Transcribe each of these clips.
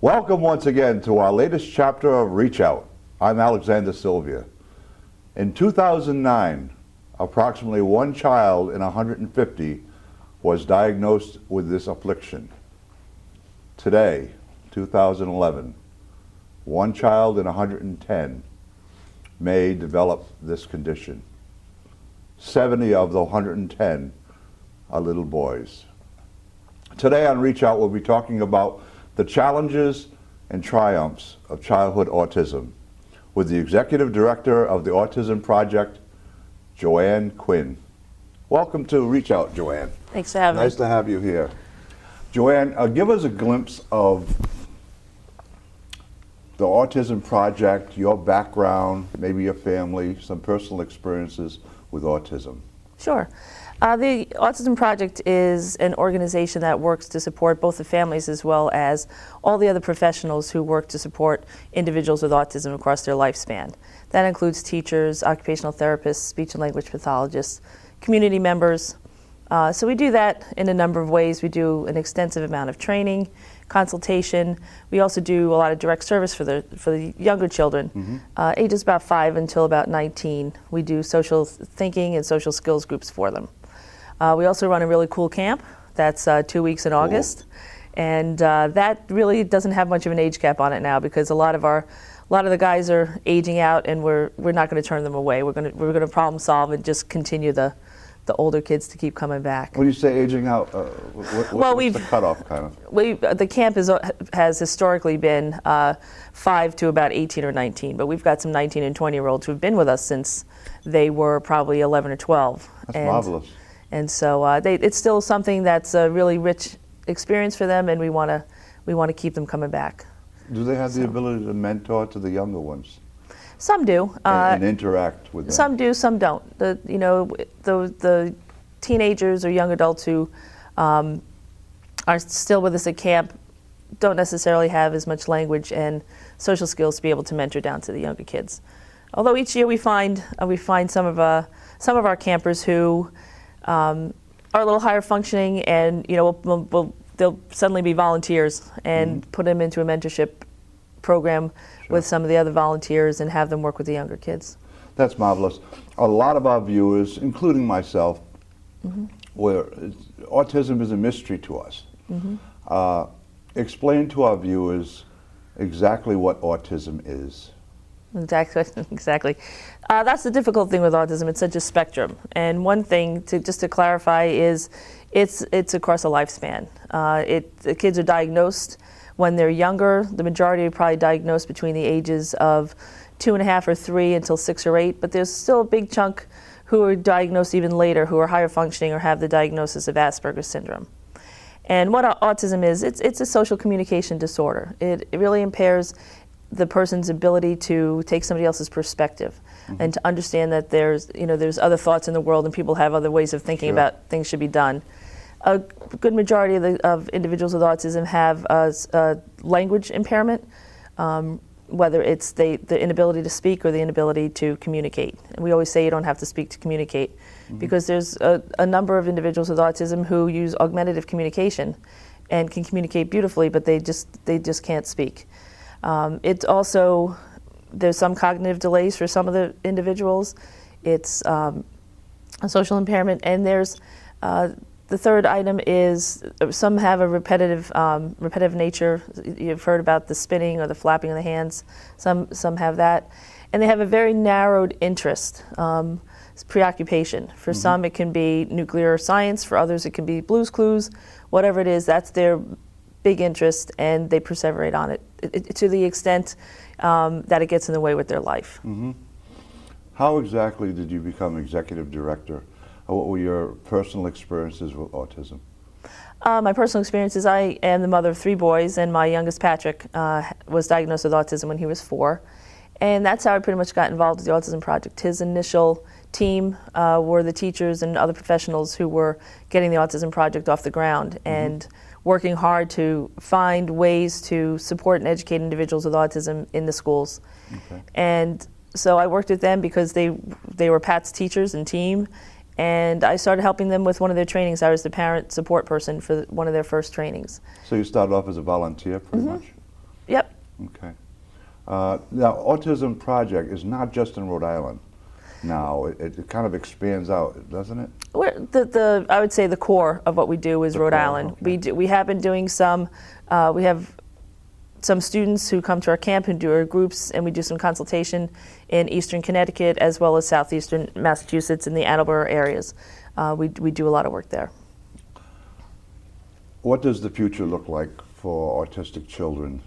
Welcome once again to our latest chapter of Reach Out. I'm Alexander Sylvia. In 2009, approximately one child in 150 was diagnosed with this affliction. Today, 2011, one child in 110 may develop this condition. 70 of the 110 are little boys. Today on Reach Out, we'll be talking about the challenges and triumphs of childhood autism with the Executive Director of the Autism Project, Joanne Quinn. Welcome to Reach Out, Joanne. Thanks for having me. Nice to have you here. Joanne, give us a glimpse of the Autism Project, your background, maybe your family, some personal experiences with autism. Sure. The Autism Project is an organization that works to support both the families as well as all the other professionals who work to support individuals with autism across their lifespan. That includes teachers, occupational therapists, speech and language pathologists, community members. So we do that in a number of ways. We do an extensive amount of training, consultation. We also do a lot of direct service for the younger children, ages about 5 until about 19. We do social thinking and social skills groups for them. We also run a really cool camp that's 2 weeks in August, and that really doesn't have much of an age cap on it now because a lot of the guys are aging out, and we're not going to turn them away. We're going to problem solve and just continue the older kids to keep coming back. When you say aging out, what's the cutoff kind of? The camp has historically been 5 to about 18 or 19, but we've got some 19 and 20-year-olds who've been with us since they were probably 11 or 12. That's marvelous. And so it's still something that's a really rich experience for them, and we want to keep them coming back. Do they have the ability to mentor to the younger ones? Some do. And interact with them? Some do, some don't. The teenagers or young adults who are still with us at camp don't necessarily have as much language and social skills to be able to mentor down to the younger kids. Although each year we find some of our campers who are a little higher functioning, and they'll suddenly be volunteers and put them into a mentorship program with some of the other volunteers and have them work with the younger kids. That's marvelous. A lot of our viewers, including myself, where autism is a mystery to us. Explain to our viewers exactly what autism is. Exactly. That's the difficult thing with autism. It's such a spectrum. And one thing just to clarify is it's across a lifespan. The kids are diagnosed when they're younger. The majority are probably diagnosed between the ages of 2.5 or 3 until 6 or 8, but there's still a big chunk who are diagnosed even later, who are higher functioning or have the diagnosis of Asperger's syndrome. And what autism is, it's a social communication disorder. It really impairs the person's ability to take somebody else's perspective and to understand that there's other thoughts in the world and people have other ways of thinking about things should be done. A good majority of individuals with autism have a language impairment, whether it's the inability to speak or the inability to communicate. And we always say you don't have to speak to communicate because there's a number of individuals with autism who use augmentative communication and can communicate beautifully, but they just can't speak. It's also, there's some cognitive delays for some of the individuals. It's a social impairment, and there's the third item is some have a repetitive nature. You've heard about the spinning or the flapping of the hands. Some have that, and they have a very narrowed interest. It's preoccupation. For some, it can be nuclear science. For others, it can be Blue's Clues. Whatever it is, that's their big interest, and they perseverate on it to the extent that it gets in the way with their life. How exactly did you become executive director? What were your personal experiences with autism? My personal experiences, I am the mother of 3 boys, and my youngest, Patrick, was diagnosed with autism when he was 4. And that's how I pretty much got involved with the Autism Project. His initial team were the teachers and other professionals who were getting the Autism Project off the ground and working hard to find ways to support and educate individuals with autism in the schools. And so I worked with them because they were Pat's teachers and team, and I started helping them with one of their trainings. I was the parent support person for one of their first trainings. So you started off as a volunteer, pretty much? Okay. Now, Autism Project is not just in Rhode Island. Now, it kind of expands out, doesn't it? I would say the core of what we do is Rhode Island. Okay. We have been doing some. We have some students who come to our camp who do our groups, and we do some consultation in Eastern Connecticut as well as Southeastern Massachusetts in the Attleboro areas. We do a lot of work there. What does the future look like for autistic children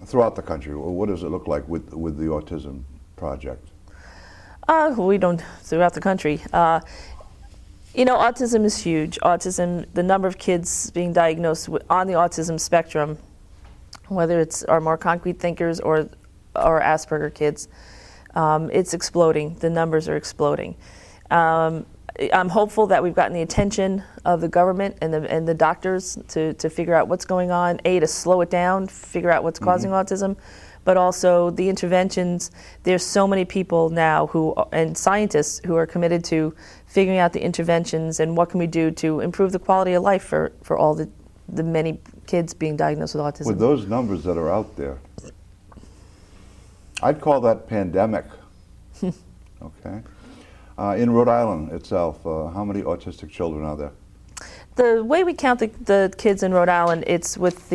throughout the country? What does it look like with the Autism Project? We don't throughout the country. Autism is huge. Autism, the number of kids being diagnosed on the autism spectrum, whether it's our more concrete thinkers or Asperger kids, it's exploding. The numbers are exploding. I'm hopeful that we've gotten the attention of the government and the doctors to figure out what's going on, to slow it down, figure out what's causing autism, but also the interventions. There's so many people now and scientists who are committed to figuring out the interventions and what can we do to improve the quality of life for all the many kids being diagnosed with autism. With those numbers that are out there, I'd call that pandemic. Okay. In Rhode Island itself, how many autistic children are there? The way we count the kids in Rhode Island, it's with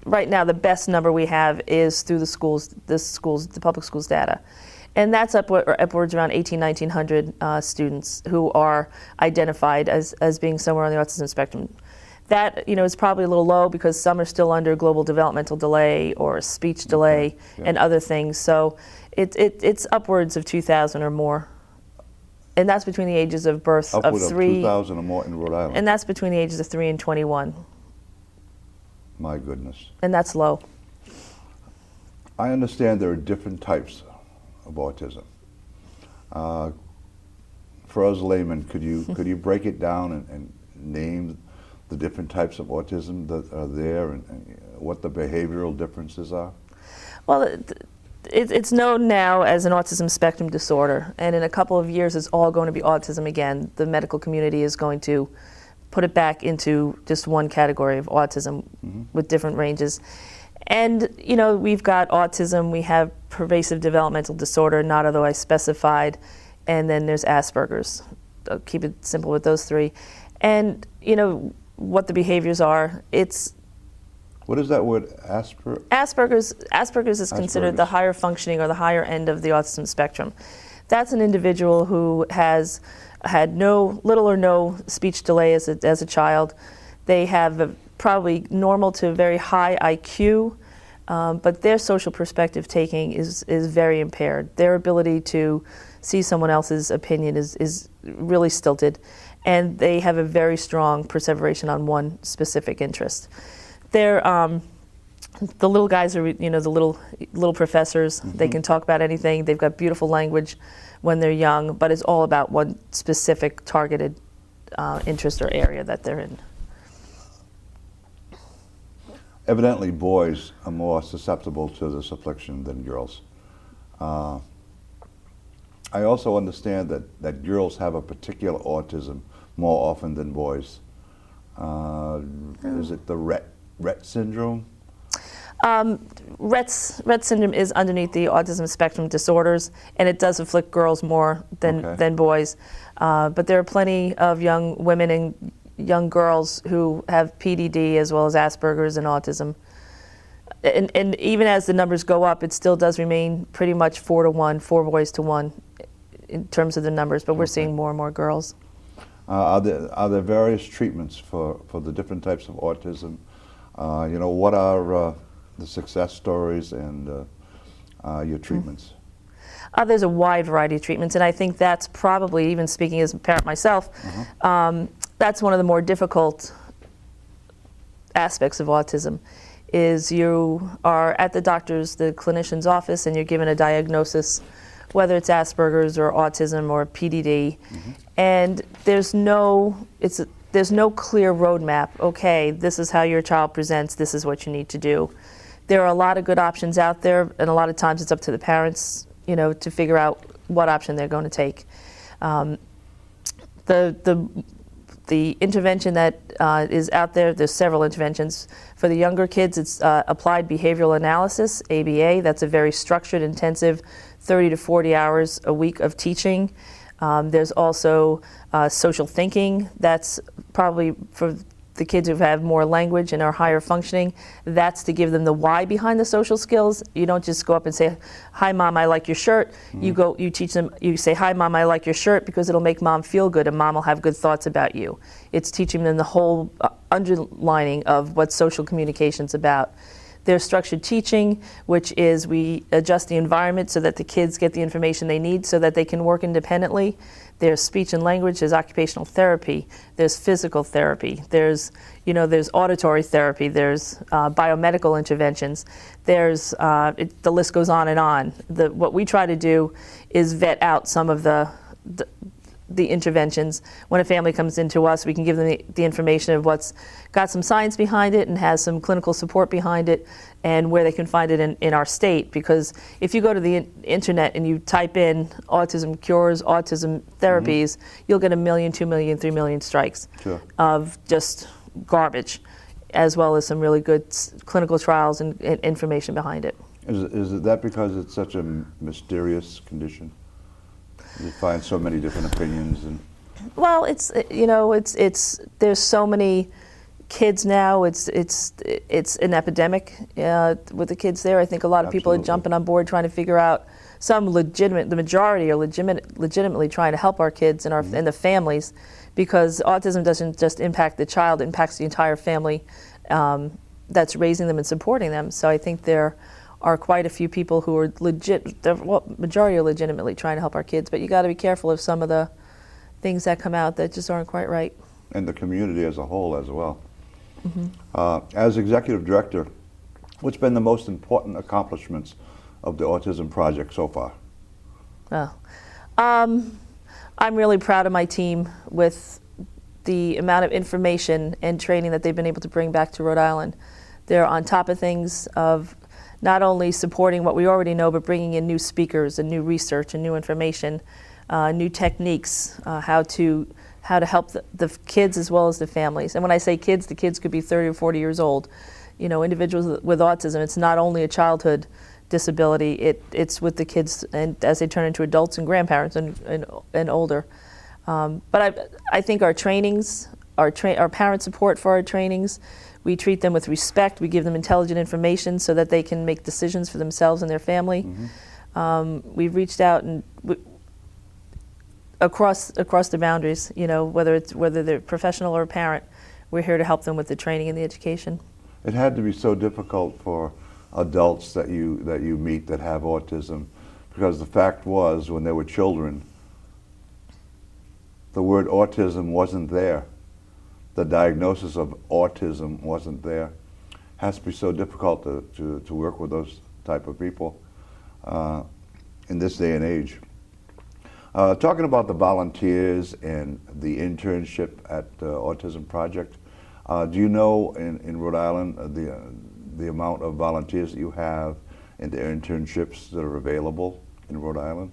right now the best number we have is through the public schools data. And that's upwards around 1,900 students who are identified as being somewhere on the autism spectrum. That is probably a little low because some are still under global developmental delay or speech delay and other things. So it's upwards of 2,000 or more. And that's between the ages of birth of 3. 2,000 or more in Rhode Island. And that's between the ages of 3 and 21. My goodness. And that's low. I understand there are different types of autism. For us laymen, could you break it down and name the different types of autism that are there and what the behavioral differences are? Well, it's known now as an autism spectrum disorder, and in a couple of years it's all going to be autism again. The medical community is going to put it back into just one category of autism with different ranges. And we've got autism, we have pervasive developmental disorder, not otherwise specified, and then there's Asperger's. I'll keep it simple with those three. And what the behaviors are, what is that word, Asperger's is considered the higher functioning or the higher end of the autism spectrum. That's an individual who has had little or no speech delay as a child. They have probably normal to very high IQ, but their social perspective taking is very impaired. Their ability to see someone else's opinion is really stilted, and they have a very strong perseveration on one specific interest. They're the little guys are the little professors. They can talk about anything. They've got beautiful language when they're young, but it's all about one specific targeted interest or area that they're in. Evidently, boys are more susceptible to this affliction than girls. I also understand that girls have a particular autism more often than boys. Is it the Rett syndrome? Rett syndrome is underneath the autism spectrum disorders, and it does afflict girls more than boys. But there are plenty of young women and young girls who have PDD as well as Asperger's and autism. And even as the numbers go up, it still does remain pretty much 4 to 1, 4 boys to 1 in terms of the numbers, but we're seeing more and more girls. Are there various treatments for the different types of autism? What are the success stories and your treatments? There's a wide variety of treatments, and I think that's probably, even speaking as a parent myself, that's one of the more difficult aspects of autism, is you are at the clinician's office, and you're given a diagnosis, whether it's Asperger's or autism or PDD, and there's no clear roadmap. Okay, this is how your child presents, this is what you need to do. There are a lot of good options out there, and a lot of times it's up to the parents, to figure out what option they're going to take. The the intervention that is out there, there's several interventions. For the younger kids, it's applied behavioral analysis, ABA. That's a very structured, intensive 30 to 40 hours a week of teaching. There's also social thinking. That's probably for the kids who have more language and are higher functioning. That's to give them the why behind the social skills. You don't just go up and say, "Hi, Mom, I like your shirt." You teach them, you say, "Hi, Mom, I like your shirt," because it'll make Mom feel good and Mom will have good thoughts about you. It's teaching them the whole underlining of what social communication's about. There's structured teaching, which is we adjust the environment so that the kids get the information they need so that they can work independently. There's speech and language, there's occupational therapy, there's physical therapy, there's auditory therapy, there's biomedical interventions, there's, the list goes on and on. What we try to do is vet out some of the interventions. When a family comes into us, we can give them the information of what's got some science behind it and has some clinical support behind it, and where they can find it in our state. Because if you go to the internet and you type in autism cures, autism therapies, you'll get 1 million, 2 million, 3 million strikes of just garbage, as well as some really good clinical trials and information behind it. Is it that because it's such a mysterious condition? You find so many different opinions, and well, it's there's so many kids now. It's an epidemic with the kids there. I think a lot of people are jumping on board trying to figure out. The majority are legitimately trying to help our kids and and the families, because autism doesn't just impact the child; it impacts the entire family that's raising them and supporting them. So I think there are quite a few people who are majority are legitimately trying to help our kids, but you got to be careful of some of the things that come out that just aren't quite right. And the community as a whole as well. As executive director, what's been the most important accomplishments of the Autism Project so far? I'm really proud of my team with the amount of information and training that they've been able to bring back to Rhode Island. They're on top of things of not only supporting what we already know, but bringing in new speakers and new research and new information, new techniques, how to help the kids as well as the families. And when I say kids, the kids could be 30 or 40 years old. Individuals with autism, it's not only a childhood disability, it's with the kids and as they turn into adults and grandparents and older. But I think our trainings, our parent support for our trainings, we treat them with respect. We give them intelligent information so that they can make decisions for themselves and their family. We've reached out and across the boundaries. Whether they're professional or a parent, we're here to help them with the training and the education. It had to be so difficult for adults that you meet that have autism, because the fact was, when they were children, the word autism wasn't there. The diagnosis of autism wasn't there. It has to be so difficult to work with those type of people in this day and age. Talking about the volunteers and the internship at the Autism Project, do you know in Rhode Island the amount of volunteers that you have and the internships that are available in Rhode Island?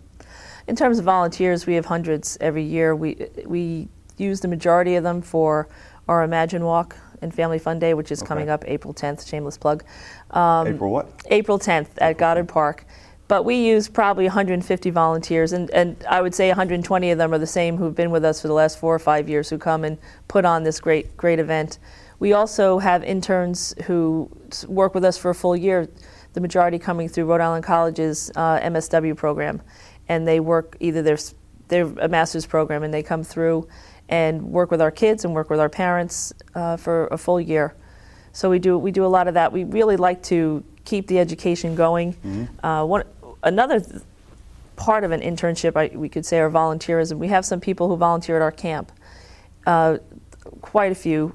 In terms of volunteers, we have hundreds every year. We use the majority of them for our Imagine Walk and Family Fun Day, which is coming up April 10th, shameless plug. April what? April 10th at Goddard Park. But we use probably 150 volunteers, and I would say 120 of them are the same who've been with us for the last 4 or 5 years, who come and put on this great event. We also have interns who work with us for a full year, the majority coming through Rhode Island College's MSW program. And they work they're a master's program, and they come through and work with our kids and work with our parents for a full year. So we do a lot of that. We really like to keep the education going. Another part of an internship, we could say, are volunteerism. We have some people who volunteer at our camp, quite a few.